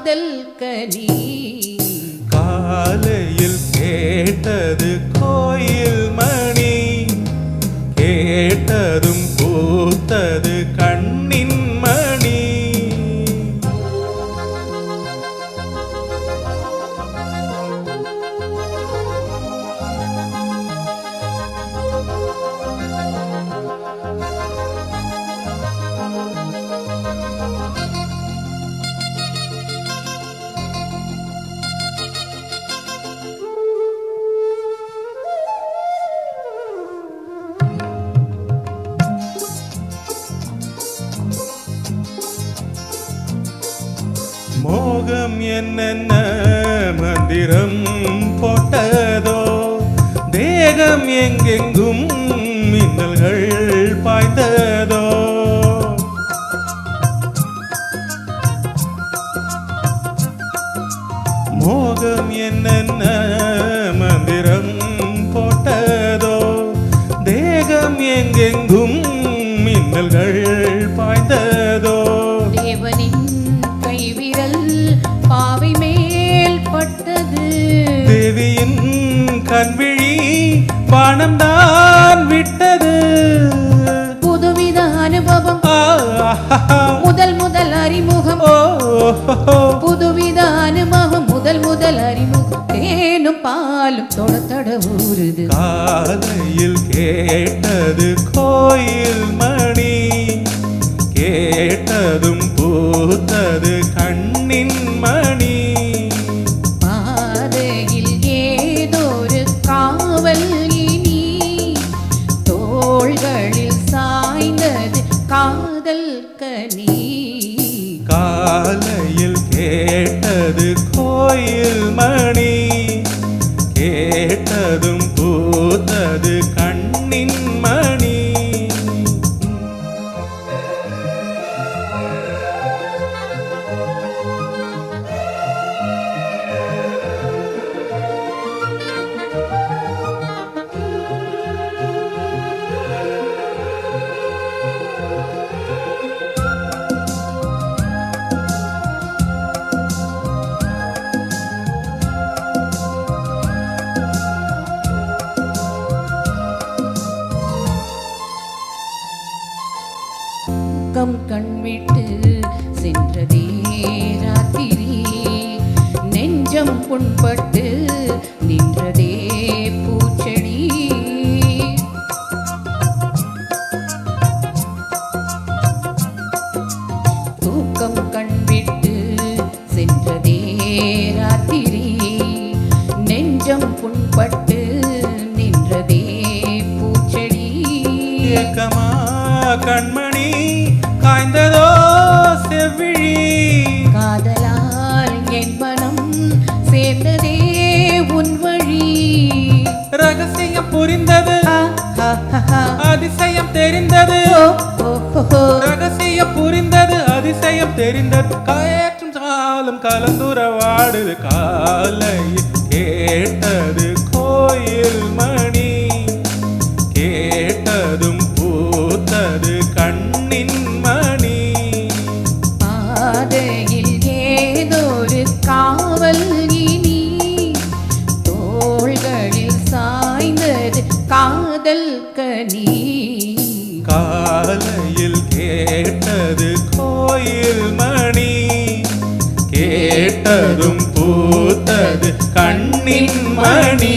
காதல் கனி. காலையில் கேட்டது கோயில் மணி, கேட்டதும் பூத்தது கண்ணின் மணி. மோகம் என்னென்ன மந்திரம் போட்டதோ, தேகம் எங்கெங்கும் மின்னல்கள் பாய்ந்ததோ. மோகம் என்னென்ன மந்திரம் போட்டதோ, தேகம் எங்கெங்கும் மின்னல்கள் பாய்ந்ததோ. தேவனின் கைவிரல் பாவை மேல் பட்டது, தேவியின் கண்விழி பானம்தான் விட்டது. புதுவித அனுபவம் முதல் முதல் அறிமுகம், புதுவித அனுபவம் முதல் முதல் அறிமுகம். தேனும் பாலும் தொட தொட ஊறுது. காலையில் கேட்டது கோயில் மணி, கேட்டதும் பூத்தது கண்ணின் மணி. பாதையில் ஏதோரு காவல் இனி, தோள்களில் சாய்ந்தது காதல் கனி. காலையில் கேட்டது கோயில் மணி, கேட்டதும் பூத்தது கண்ணின் மணி. தூக்கம் கண்விட்டு சென்றதே ராத்திரி, நெஞ்சம் புண்பட்டு நின்றதே பூச்செடி. தூக்கம் கண்விட்டு சென்றதே ராத்திரி, நெஞ்சம் புண்பட்டு நின்றதே பூச்செடி. ஏக்கமா கண்மணி காய்ந்ததோ செவ்விழி, காதலால் என் மனம் சேர்ந்ததே உன் வழி. ரகசியம் புரிந்தது, அதிசயம் தெரிந்தது. ரகசியம் புரிந்தது, அதிசயம் தெரிந்தது. காற்றும் சாலும் கலந்துரவாடுது. காலையில் கேட்டது கோயில் மணி, கேட்டதும் பூத்தது கண்ணின் மணி. பாதையில் ஏதோரு காவல் இனி, தோள்களில் சாய்ந்தது காதல் கனி. காலையில் கேட்டது கோயில் மணி, கேட்டதும் பூத்தது கண்ணின் மணி.